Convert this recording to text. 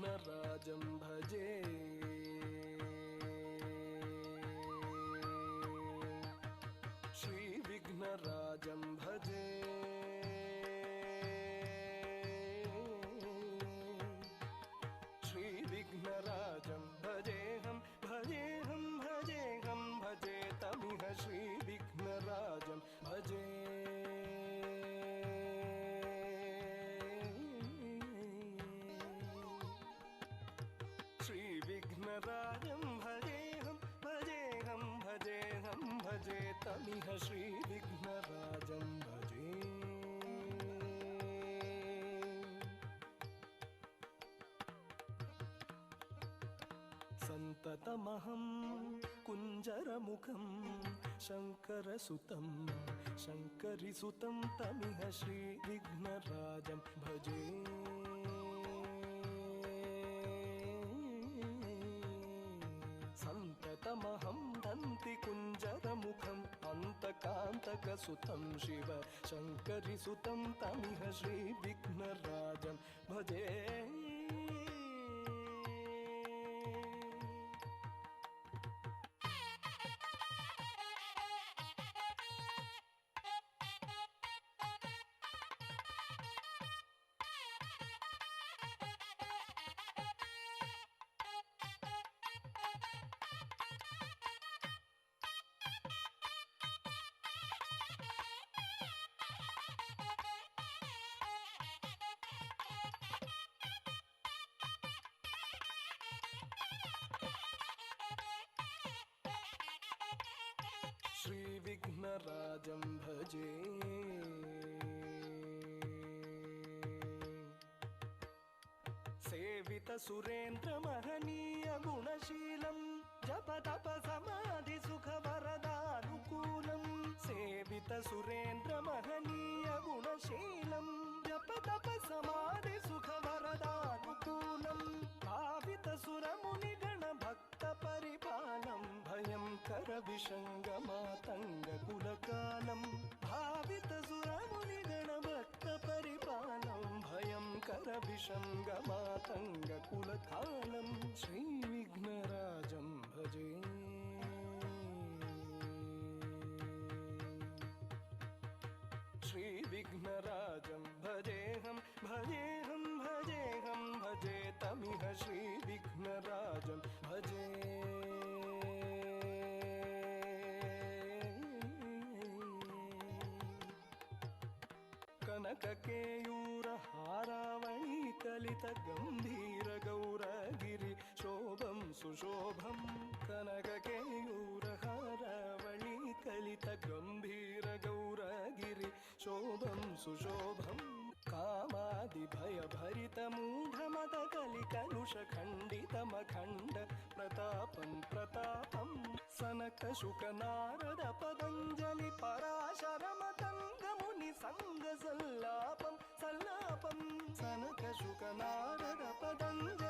श्रीविघ्नराजं भजे श्रीविघ्नराजं भजे श्रीविघ्नराजं भजेऽहं भजेऽहं भजेऽहं भजे तमिह श्रीविघ्नराजं भजे श्रीविघ्नराजं भजेऽहं भजेऽहं भजेऽहं भजे तमिह श्रीविघ्नराजं भजे सन्ततमहं कुञ्जरमुखं शङ्करसुतं शङ्करिसुतं तमिह श्रीविघ्नराजं भजे सन्ततमहं दन्तिकुञ्जरमुखम् अन्तकान्तकसुतं शिव शङ्करिसुतं तमिह श्रीविघ्नराजं भजे श्रीविघ्नराजं भजे सेवितसुरेन्द्रमहनीयगुणशीलं जपतपसमाधिसुखवरदानुकूलं सेवितसुरेन्द्रमहनीयगुणशीलं जपतपसमाधिसुखवरदानुकूलं भावितसुरमुनिगणभक्तपरिपालं भयङ्करविषङ्गमातङ्गकुलकालं भावितसुरमुनिगणभक्तपरिपालं भयङ्करविषङ्गमातङ्गकुलकालं श्रीविघ्नराजं भजे श्रीविघ्नराजं भजेऽहं भजेऽहं भजेऽहं भजे तमिह श्रीविघ्नराजं भजे कनककेयूरहारावळी कलितगम्भीरगौरगिरि शोभं सुशोभं कनककेयूरहारावळी कलितगम्भीरगौरगिरि शोभं सुशोभं कामादिभयभरितमूढमदकलिकलुषखण्डितमखण्ड प्रतापं प्रतापं सनकशुकनारद पतञ्जलि पराशरमतङ्गमुनि सङ्गसल्लापं सल्लापं सनकशुकनारद पतञ्जलि